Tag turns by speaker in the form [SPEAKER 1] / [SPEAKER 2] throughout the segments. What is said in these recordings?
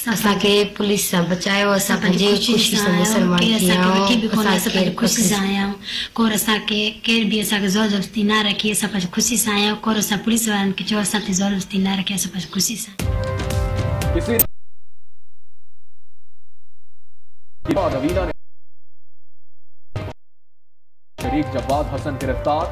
[SPEAKER 1] असांखे पुलिस सां बचायो, असां पंहिंजे ख़ुशी सां मुसलमान थी आहियूं,
[SPEAKER 2] ख़ुशी सां आहियूं, कोर असांखे केर बि असांखे ज़ोर ज़बरदस्ती न रखी, असां पंहिंजी ख़ुशी सां आहियूं, कोर असां पुलिस वारनि खे चयो असां ते ज़ोर ज़बरदस्ती न रखी, असां पंहिंजी ख़ुशी सां।
[SPEAKER 3] रवीना ने शरीक जब्बाद हसन गिरफ्तार,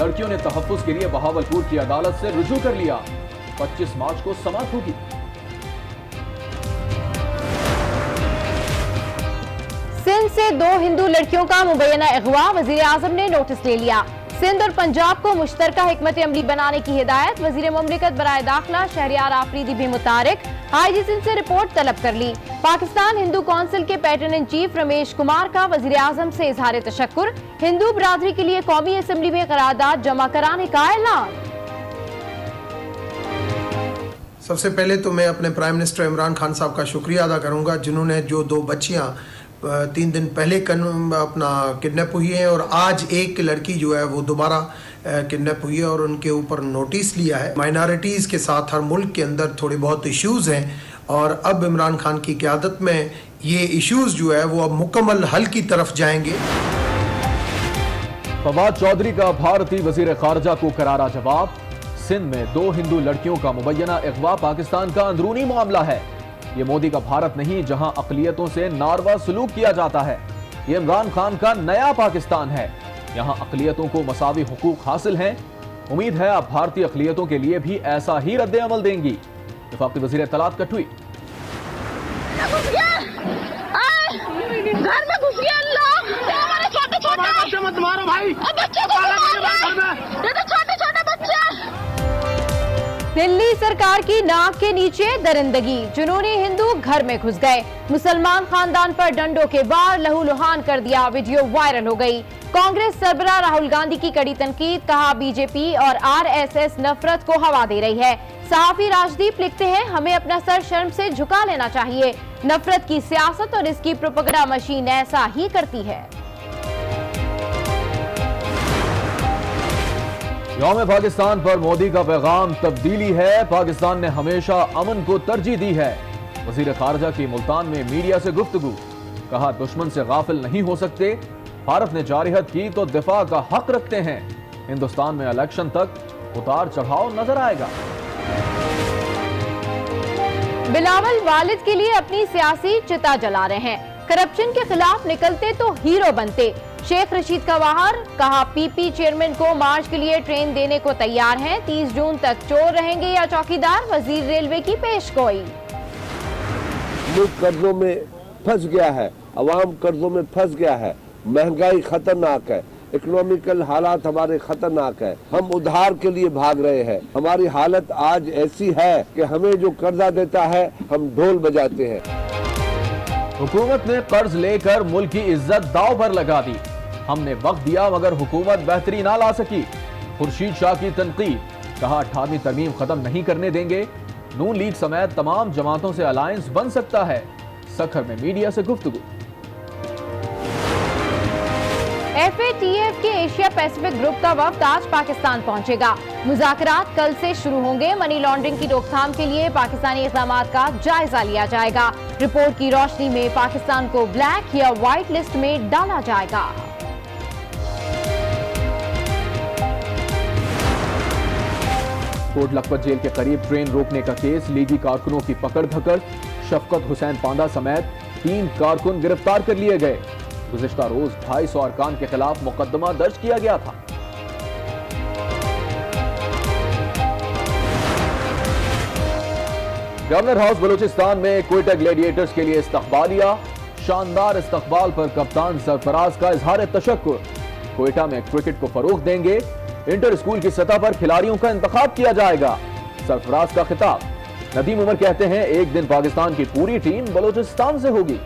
[SPEAKER 3] लड़कियों ने तहफ्फुज के लिए बहावलपुर की अदालत से रुजू कर लिया। 25 मार्च को समाप्त होगी।
[SPEAKER 4] सिंध से 2 हिंदू लड़कियों का मुबैना अगवा, वजीर आजम ने नोटिस ले लिया। सिंध और पंजाब को मुश्तरका हिकमत अमली बनाने की हिदायत, वजीर मुमलिकत बराए दाखिला शहरियार आफरीदी भी मुतारिक, आईजी सिंध से रिपोर्ट तलब कर ली। पाकिस्तान हिंदू कौंसिल के pattern in chief Ramesh Kumar का वजीर आजम से इजहार तशक्कुर, हिंदू बरादरी के लिए कौमी असम्बली में करारदाद जमा कराने का ऐलान।
[SPEAKER 5] सबसे पहले तो मैं अपने प्राइम मिनिस्टर इमरान खान साहब का शुक्रिया अदा करूंगा, जिन्होंने जो 2 बच्चियां 3 दिन पहले अपना किडनैप हुई है और आज एक लड़की जो है वो दोबारा किडनैप हुई है और उनके ऊपर नोटिस लिया है। माइनॉरिटीज़ के साथ हर मुल्क के अंदर थोड़े बहुत इश्यूज़ हैं और अब इमरान खान की क़यादत में ये इश्यूज़ जो है वो अब मुकम्मल हल की तरफ जाएंगे।
[SPEAKER 3] फवाद चौधरी का भारतीय वजीर खारजा को करारा जवाब, सिंध में 2 हिंदू लड़कियों का मुबैना अगवा पाकिस्तान का अंदरूनी मामला है। ये मोदी का भारत नहीं जहां अक़लियतों से नारवा सलूक किया जाता है। ये इमरान खान का नया पाकिस्तान है, यहाँ अक़लियतों को मसावी हुकूक हासिल हैं। उम्मीद है आप भारतीय अक़लियतों के लिए भी ऐसा ही रद्द अमल देंगी। वफाकी वज़ीर इत्तलात का ट्वीट।
[SPEAKER 4] दिल्ली सरकार की नाक के नीचे दरिंदगी, जुनूनी हिंदू घर में घुस गए, मुसलमान खानदान पर डंडों के वार लहूलुहान कर दिया, वीडियो वायरल हो गई। कांग्रेस सरबराह राहुल गांधी की कड़ी तनकीद, कहा बीजेपी और आरएसएस नफरत को हवा दे रही है। सहाफी राजदीप लिखते हैं हमें अपना सर शर्म से झुका लेना चाहिए, नफरत की सियासत और इसकी प्रोपेगेंडा मशीन ऐसा ही करती है।
[SPEAKER 3] यौम पाकिस्तान पर मोदी का पैगाम तब्दीली है, पाकिस्तान ने हमेशा अमन को तरजीह दी है। वजीर खारजा की मुल्तान में मीडिया से गुफ्तगू, कहा दुश्मन से गाफिल नहीं हो सकते, भारत ने जारहत की तो दिफा का हक रखते हैं। हिंदुस्तान में इलेक्शन तक उतार चढ़ाव नजर आएगा।
[SPEAKER 4] बिलावल वालिद के लिए अपनी सियासी चिता जला रहे हैं, करप्शन के खिलाफ निकलते तो हीरो बनते। शेख रशीद का वाहर, कहा पीपी चेयरमैन को मार्च के लिए ट्रेन देने को तैयार हैं, 30 जून तक चोर रहेंगे या चौकीदार, वजीर रेलवे की पेशगोई।
[SPEAKER 6] मुल्क कर्जों में फंस गया है, अवाम कर्जों में फंस गया है, महंगाई खतरनाक है, इकोनॉमिकल हालात हमारे खतरनाक है, हम उधार के लिए भाग रहे हैं। हमारी हालत आज ऐसी है कि हमें जो कर्जा देता है हम ढोल बजाते हैं।
[SPEAKER 3] हुकूमत ने कर्ज लेकर मुल्क की इज्जत दाव पर लगा दी, हमने वक्त दिया मगर हुकूमत बेहतरी ना ला सकी। खुर्शीद शाह की तनकीद, कहा 18वीं तरमीम खत्म नहीं करने देंगे, नून लीग समेत तमाम जमातों से अलायंस बन सकता है। सखर में मीडिया से गुफ्तगू।
[SPEAKER 4] FATF के एशिया पैसिफिक ग्रुप का वफ्द आज पाकिस्तान पहुंचेगा, मुज़ाकरात कल से शुरू होंगे, मनी लॉन्ड्रिंग की रोकथाम के लिए पाकिस्तानी इक़दामात का जायजा लिया जाएगा। रिपोर्ट की रोशनी में पाकिस्तान को ब्लैक या व्हाइट लिस्ट में डाला जाएगा।
[SPEAKER 3] कोट लखपत जेल के करीब ट्रेन रोकने का केस, लीगी कारकुनों की पकड़ धकड़, शफकत हुसैन पांदा समेत 3 कारकुन गिरफ्तार कर लिए गए। गुज़िश्ता रोज 250 अरकान के खिलाफ मुकदमा दर्ज किया गया था। गवर्नर हाउस बलूचिस्तान में क्वेटा ग्लैडिएटर्स के लिए इस्तकबालिया, शानदार इस्तकबाल पर कप्तान सरफराज का इजहार तशक्कुर। क्वेटा में क्रिकेट को फरोग देंगे, इंटर स्कूल की सतह पर खिलाड़ियों का इंतखाब किया जाएगा, सरफराज का खिताब। नदीम उमर कहते हैं एक दिन पाकिस्तान की पूरी टीम बलूचिस्तान से होगी।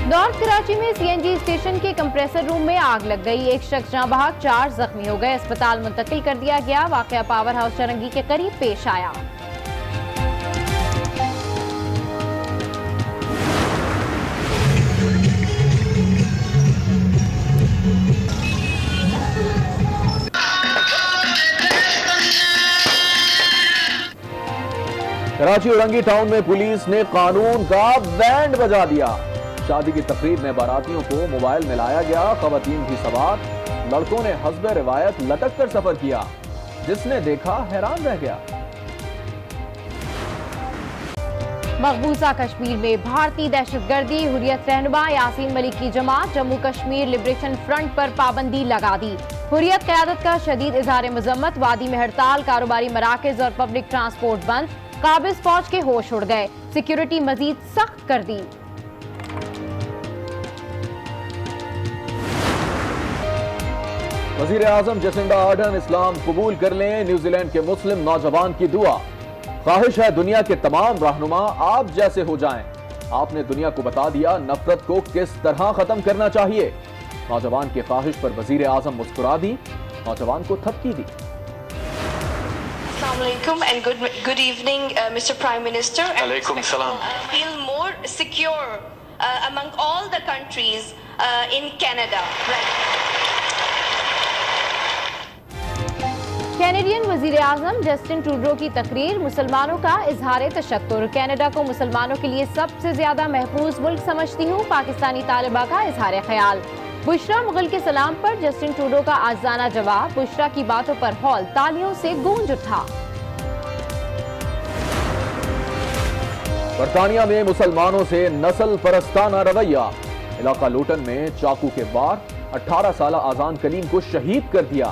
[SPEAKER 4] नॉर्थ कराची में CNG स्टेशन के कंप्रेसर रूम में आग लग गई, एक शख्स जहां बहक 4 जख्मी हो गए, अस्पताल मुंतकिल कर दिया गया। वाकया पावर हाउस चरंगी के करीब पेश आया।
[SPEAKER 3] कराची उरंगी टाउन में पुलिस ने कानून का बैंड बजा दिया। शादी की तकरीब में बारातियों को मोबाइल में लाया गया, खवातीन भी सवार। लड़कों ने हस्बे रिवायत लटक कर सफर किया, जिसने देखा हैरान रह गया।
[SPEAKER 4] मकबूजा कश्मीर में भारतीय दहशतगर्दी, हुर्रियत रहनुमा यासीन मलिक की जमात जम्मू कश्मीर लिबरेशन फ्रंट पर पाबंदी लगा दी। हुर्रियत क़यादत का शदीद इजहार मजम्मत, वादी में हड़ताल, कारोबारी मराकज और पब्लिक ट्रांसपोर्ट बंद। काबिज फौज के होश उड़ गए, सिक्योरिटी मजीद सख्त कर दी।
[SPEAKER 3] वजीर आजम जसिंडा आर्डन इस्लाम कबूल कर लें, न्यूजीलैंड के मुस्लिम नौजवान की दुआ। ख्वाहिश है दुनिया के तमाम रहनुमा आप जैसे हो जाएं। आपने दुनिया को बता दिया नफरत को किस तरह खत्म करना चाहिए। नौजवान की ख्वाहिश पर वजीर आजम मुस्कुरा दी, नौजवान को थपकी दी।
[SPEAKER 7] Assalamualaikum and good evening, Mr. Prime Minister.
[SPEAKER 8] Alaikum salam.
[SPEAKER 7] Feel more secure among all the countries in Canada.
[SPEAKER 4] Canadian वजीर आजम जस्टिन ट्रूडो की तकरीर, मुसलमानों का इजहार तशक्कुर। कैनेडा को मुसलमानों के लिए सबसे ज्यादा महफूज मुल्क समझती हूँ, पाकिस्तानी तालिबा का इजहार ख्याल। बुशरा मुगल के सलाम पर जस्टिन ट्रूडो का आजाना जवाब, बुशरा की बातों पर हॉल तालियों से गूंज उठा।
[SPEAKER 3] बरतानिया में मुसलमानों से नस्ल परस्ताना रवैया, इलाका लूटन में चाकू के वार, 18 साल आजान कलीम को शहीद कर दिया।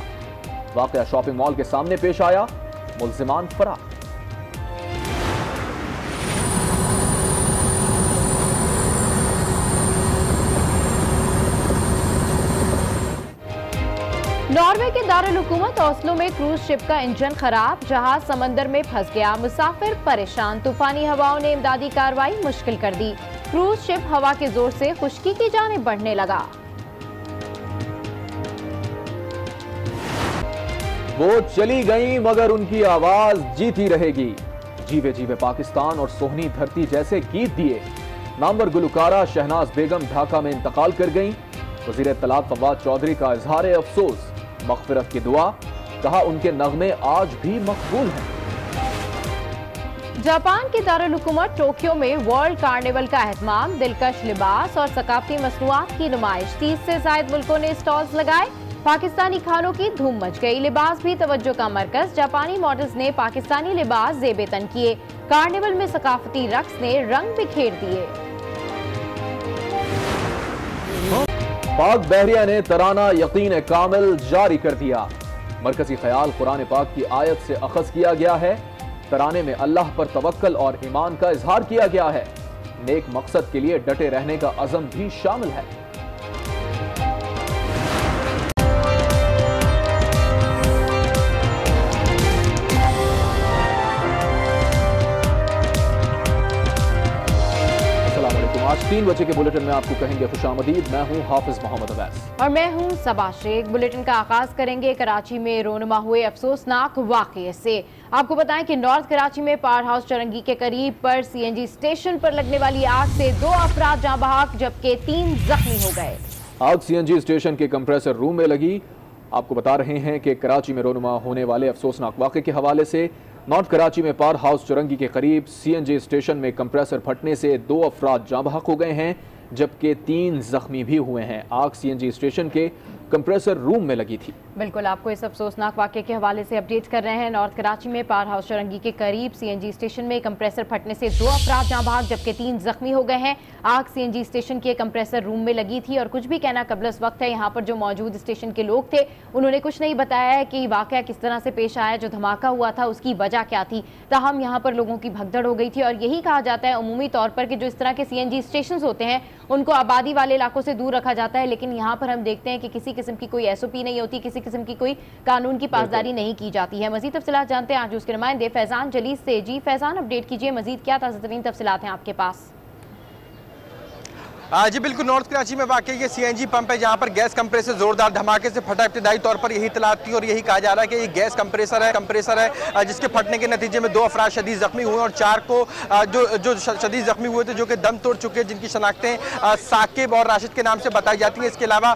[SPEAKER 3] वाकया शॉपिंग मॉल के सामने पेश आया, मुल्जिमान फरार।
[SPEAKER 4] नॉर्वे के दारुल हुकूमत ओस्लो में क्रूज शिप का इंजन खराब, जहाज समंदर में फंस गया, मुसाफिर परेशान। तूफानी हवाओं ने इमदादी कार्रवाई मुश्किल कर दी। क्रूज शिप हवा के जोर से खुश्की की जानिब बढ़ने लगा।
[SPEAKER 3] वो चली गई मगर उनकी आवाज जीती रहेगी। जीवे जीवे पाकिस्तान और सोहनी धरती जैसे गीत दिए। नामवर गुलकारा शहनाज बेगम ढाका में इंतकाल कर गईं। वजीर इत्तलात फवाद चौधरी का इजहार अफसोस, मग़फ़िरत की दुआ, कहा उनके नगमे आज भी मकबूल हैं।
[SPEAKER 4] जापान के दारुल हुकूमत टोक्यो में वर्ल्ड कार्निवल का एहतमाम, दिलकश लिबास और सकाफती मसनूआत की नुमाइश। 30 से ज़ायद मुल्कों ने स्टॉल्स लगाए। पाकिस्तानी खानों की धूम मच गई, लिबास भी तवज्जो का मरकज। जापानी मॉडल्स ने पाकिस्तानी लिबास ज़ेबे तन किए। कार्निवल में सकाफती रक्स ने रंग बिखेर दिए।
[SPEAKER 3] पाक बहरिया ने तराना यकीन कामिल जारी कर दिया। मरकजी ख्याल कुरान पाक की आयत से अखज़ किया गया है। तराने में अल्लाह पर तवक्कल और ईमान का इजहार किया गया है। नेक मकसद के लिए डटे रहने का अज़म भी शामिल है। आज 3 बजे के बुलेटिन में आपको कहेंगे खुशामदीद। मैं हूं हाफिज मोहम्मद अवैस
[SPEAKER 4] और मैं हूं सबा शेख। बुलेटिन का आगाज करेंगे कराची में रोनुमा हुए अफसोसनाक वाकये से। आपको बताएं कि नॉर्थ कराची में पावर हाउस चौरंगी के करीब पर सीएनजी स्टेशन पर लगने वाली आग से 2 अफराद जाँ बहक जबकि 3 जख्मी हो गए।
[SPEAKER 3] आग सीएनजी स्टेशन के कंप्रेसर रूम में लगी। आपको बता रहे हैं कि कराची में रोनुमा होने वाले अफसोसनाक वाक़े के हवाले से नॉर्थ कराची में पावर हाउस चौरंगी के करीब सीएनजी स्टेशन में कंप्रेसर फटने से 2 अफराद जाँ बहक हो गए हैं जबकि 3 जख्मी भी हुए हैं। आग सीएनजी स्टेशन के कंप्रेसर रूम में लगी थी।
[SPEAKER 4] बिल्कुल, आपको इस अफसोसनाक वाक़े के हवाले से अपडेट कर रहे हैं। नॉर्थ कराची में पावर हाउस चौरंगी के करीब सीएनजी स्टेशन में कंप्रेसर फटने से 2 अफराद जाँ बहक जबकि 3 जख्मी हो गए हैं। आग सीएनजी स्टेशन के कंप्रेसर रूम में लगी थी और कुछ भी कहना कबल इस वक्त है। यहाँ पर जो मौजूद स्टेशन के लोग थे उन्होंने कुछ नहीं बताया है कि वाक़या किस तरह से पेश आया, जो धमाका हुआ था उसकी वजह क्या थी। ताहम यहाँ पर लोगों की भगदड़ हो गई थी और यही कहा जाता है अमूमी तौर पर कि जो इस तरह के सीएनजी स्टेशन होते हैं उनको आबादी वाले इलाकों से दूर रखा जाता है। लेकिन यहाँ पर हम देखते हैं कि किसी किस्म की कोई एसओपी नहीं होती, किसी किस्म की कोई कानून की पासदारी नहीं की जाती है। मजीद तफसीलात जानते हैं आज उसके नुमाइंदे फैजान जलीस से। जी फैजान, अपडेट कीजिए, मजीद क्या ताज़ा तरीन तफसीलात हैं आपके पास?
[SPEAKER 8] जी बिल्कुल, नॉर्थ कराची में वाकई ये सीएनजी पंप है जहां पर गैस कंप्रेसर जोरदार धमाके से फटा। इब्तिदाई तौर पर यही इतलात थी और यही कहा जा रहा है कि ये गैस कंप्रेसर है जिसके फटने के नतीजे में 2 अफराद शदीद जख्मी हुए और 4 को जो शदीद जख्मी हुए थे जो कि दम तोड़ चुके हैं, जिनकी शनाख्तें साकिब और राशिद के नाम से बताई जाती हैं। इसके अलावा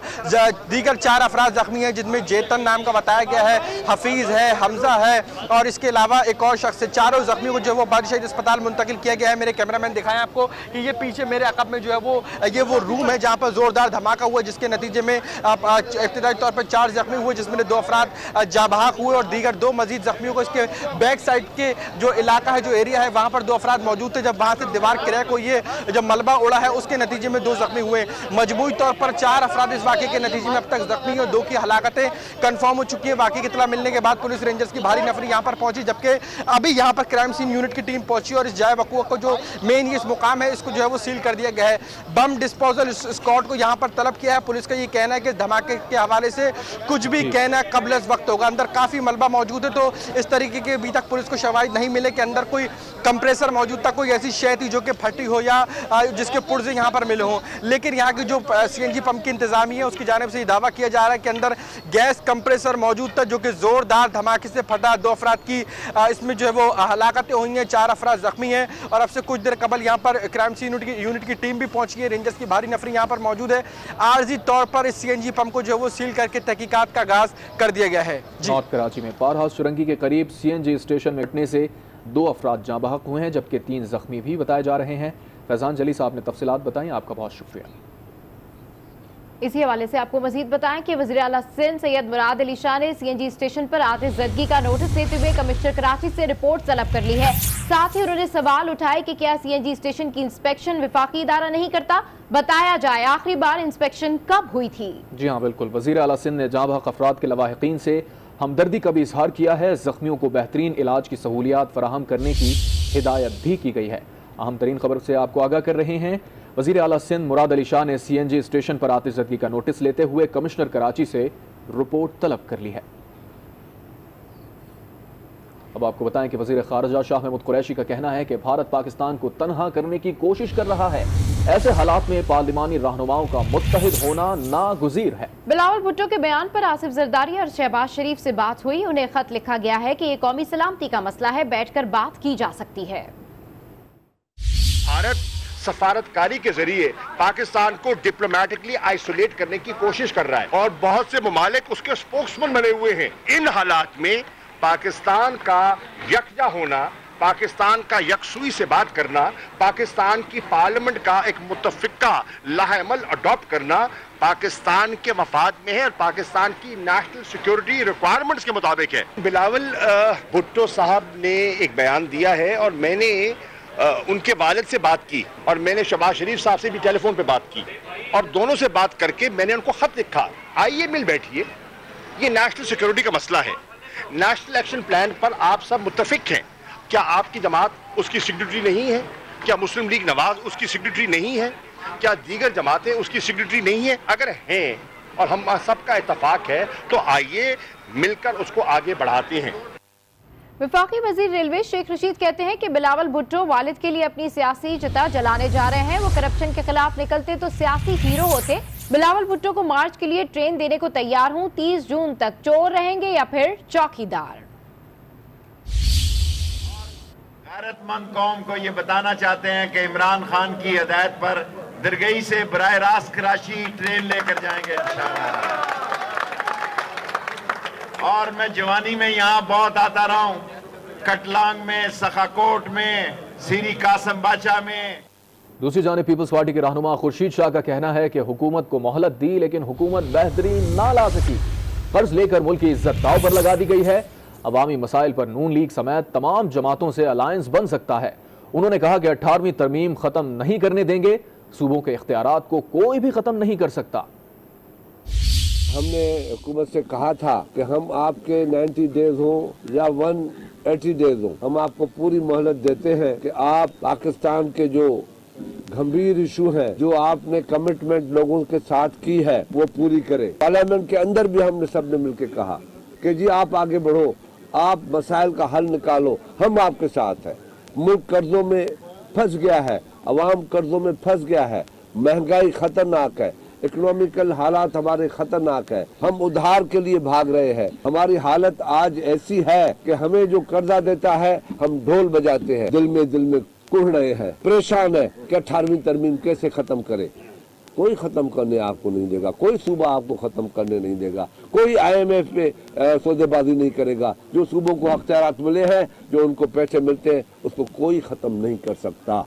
[SPEAKER 8] दीगर 4 अफराद जख्मी हैं जिनमें जेतन नाम का बताया गया है, हफीज़ है, हमजा है और इसके अलावा एक और शख्स है। चारों जख्मी को जो है वो बादशाही अस्पताल मुंतकिल किया गया है। मेरे कैमरामैन दिखाएं आपको कि ये पीछे मेरे अक़ब में जो है वो रूम है जहां पर जोरदार धमाका हुआ, जिसके नतीजे में इब्तिदाई तौर पर 4 जख्मी हुए, जिसमें 2 अफराद जाबहाक हुए और दीगर 2 मजीद जख्मियों को इसके बैक साइड के जो इलाका है, जो एरिया है, वहां पर 2 अफराद मौजूद थे। जब वहां से दीवार क्रैक हुई है, जब मलबा उड़ा है, उसके नतीजे में 2 जख्मी हुए। मजमूई तौर पर 4 अफराद इस वाक़े के नतीजे में अब तक जख्मी और 2 की हलाकतें कन्फर्म हो चुकी है। वाक़े की इत्तला मिलने के बाद पुलिस रेंजर्स की भारी नफरी यहाँ पर पहुंची, जबकि अभी यहाँ पर क्राइम सीन यूनिट की टीम पहुंची और इस जाए वक़ूअ को जो मेन इस मुकाम है इसको जो है वो सील कर दिया गया है। बम डिस्पोजल स्क्वाड को यहाँ पर तलब किया है। पुलिस का ये कहना है कि धमाके के हवाले से कुछ भी कहना कबल इस वक्त होगा। अंदर काफ़ी मलबा मौजूद है, तो इस तरीके के अभी तक पुलिस को शवाहिद नहीं मिले कि अंदर कोई कंप्रेसर मौजूद था, कोई ऐसी शय थी जो कि फटी हो या जिसके पुर्जे यहाँ पर मिले हों। लेकिन यहाँ की जो सीएनजी पंप की इंतजामी है उसकी जानिब से ये दावा किया जा रहा है कि अंदर गैस कंप्रेसर मौजूद था जो कि ज़ोरदार धमाके से फटा। 2 अफराद की इसमें जो है वो हलाकतें हुई हैं, 4 अफराद जख्मी हैं और अब से कुछ देर कबल यहाँ पर क्राइम सीन यूनिट की टीम भी पहुंची है। रेंजर्स की भारी नफरी यहाँ पर मौजूद है। आर्जी तौर पर इस सीएनजी पंप को जो है वो सील करके तहकीकात का आगाज कर दिया गया है।
[SPEAKER 3] नॉर्थ कराची में पार हाउस सुरंगी के करीब सीएनजी स्टेशन में फटने से 2 अफराद जाँ बहक हुए हैं, जबकि 3 जख्मी भी बताए जा रहे हैं। फैजान जली साहब ने तफसीलात बताई, आपका बहुत शुक्रिया।
[SPEAKER 4] इसी हवाले से आपको मजीद बताएं कि वज़ीर आला सिंध सैयद मुराद अली शाह ने सीएनजी स्टेशन पर आतिशज़दगी का नोटिस देते हुए कमिश्नर कराची से रिपोर्ट तलब कर ली है। साथ ही उन्होंने सवाल उठाए कि क्या सीएनजी स्टेशन की इंस्पेक्शन विफाकी इदारा नहीं करता, बताया जाए आखिरी बार इंस्पेक्शन कब हुई थी। जी
[SPEAKER 3] हाँ बिल्कुल, वज़ीर आला सिंध ने जाँ बहक अफराद के लवाहिकीन से हमदर्दी का भी इजहार किया है। जख्मियों को बेहतरीन इलाज की सहूलियात फराहम करने की हिदायत भी की गई है। अहम तरीन खबर से आपको आगाह कर रहे हैं। वज़ीर आला सिंध मुराद अली शाह ने सीएनजी स्टेशन पर आतिशज़दगी का नोटिस लेते हुए कमिश्नर कराची से रिपोर्ट तलब कर ली है। अब आपको बताएं कि वज़ीर ख़ारिजा शाह महमूद कुरैशी का कहना है कि भारत पाकिस्तान को तन्हा करने की कोशिश कर रहा है। ऐसे हालात में पार्लिमानी रहनुमाओं का मुत्तहिद होना नागुज़ीर है।
[SPEAKER 4] बिलावल भुट्टो के बयान पर आसिफ जरदारी और शहबाज शरीफ से बात हुई। उन्हें खत लिखा गया है कि ये कौमी सलामती का मसला है, बैठकर बात की जा सकती है।
[SPEAKER 9] भारत सफारतकारी के जरिए पाकिस्तान को डिप्लोमेटिकली आइसोलेट करने की कोशिश कर रहा है और बहुत से ममालिक उसके स्पोक्समैन बने हुए हैं। इन हालात में पाकिस्तान का यकजा होना, पाकिस्तान का यकसुई से बात करना, पाकिस्तान की पार्लियामेंट का एक मुतफिका लाहेमल अडॉप्ट करना पाकिस्तान के मफाद में है और पाकिस्तान की नेशनल सिक्योरिटी रिक्वायरमेंट्स के मुताबिक है। बिलावल भुट्टो साहब ने एक बयान दिया है और मैंने उनके वालिद से बात की और मैंने शहबाज शरीफ साहब से भी टेलीफोन पे बात की और दोनों से बात करके मैंने उनको खत लिखा, आइए मिल बैठिए, ये नेशनल सिक्योरिटी का मसला है। नेशनल एक्शन प्लान पर आप सब मुत्तफिक हैं। क्या आपकी जमात उसकी सिग्नेटरी नहीं है? क्या मुस्लिम लीग नवाज उसकी सिग्नेटरी नहीं है? क्या दीगर जमातें उसकी सिग्नेटरी नहीं है? अगर हैं और हम सबका इत्तफाक है तो आइए मिलकर उसको आगे बढ़ाते हैं।
[SPEAKER 4] वफाकी वजीर रेलवे शेख रशीद कहते हैं कि बिलावल भुट्टो वालिद के लिए अपनी सियासी चिता जलाने जा रहे हैं। वो करप्शन के खिलाफ निकलते तो सियासी हीरो होते। बिलावल भुट्टो को मार्च के लिए ट्रेन देने को तैयार हूं। 30 जून तक चोर रहेंगे या फिर चौकीदार।
[SPEAKER 10] गैरतमंद कौम को ये बताना चाहते हैं कि इमरान खान की हिदायत पर दरगई से बराह रास्त कराची ट्रेन लेकर जाएंगे इंशाअल्लाह। और मैं जवानी में यहाँ बहुत आता रहा हूँ, कटलांग में, सखाकोट में, सीरी कासम बाचा में।
[SPEAKER 3] दूसरी जानिब पीपल्स पार्टी के रहनुमा खुर्शीद शाह का कहना है कि हुकूमत को मोहलत दी लेकिन हुकूमत बेहतरीन ना ला सकी। कर्ज लेकर मुल्क की इज्जत दांव पर लगा दी गई है। अवामी मसाइल पर नून लीग समेत तमाम जमातों से अलायंस बन सकता है। उन्होंने कहा कि 18वीं तरमीम खत्म नहीं करने देंगे। सूबों के इख्तियारात को कोई भी खत्म नहीं कर सकता।
[SPEAKER 6] हमने हुकूमत से कहा था कि हम आपके 90 डेज हो या 180 डेज हो, हम आपको पूरी मोहलत देते हैं कि आप पाकिस्तान के जो गंभीर इशू है, जो आपने कमिटमेंट लोगों के साथ की है, वो पूरी करें। पार्लियामेंट के अंदर भी हमने सबने मिलकर कहा कि जी आप आगे बढ़ो, आप मसाइल का हल निकालो, हम आपके साथ हैं। मुल्क कर्जों में फंस गया है, अवाम कर्जों में फंस गया है, महंगाई खतरनाक है, इकोनॉमिकल हालात हमारे खतरनाक है, हम उधार के लिए भाग रहे हैं। हमारी हालत आज ऐसी है कि हमें जो कर्जा देता है हम ढोल बजाते हैं, दिल में कुढ़ रहे हैं, परेशान है कि 18वीं तरमीम कैसे खत्म करे। कोई खत्म करने आपको नहीं देगा, कोई सूबा आपको खत्म करने नहीं देगा, कोई IMF पे सौदेबाजी नहीं करेगा। जो सूबों को अख्तियारात मिले हैं, जो उनको पैसे मिलते हैं, उसको कोई खत्म नहीं कर सकता।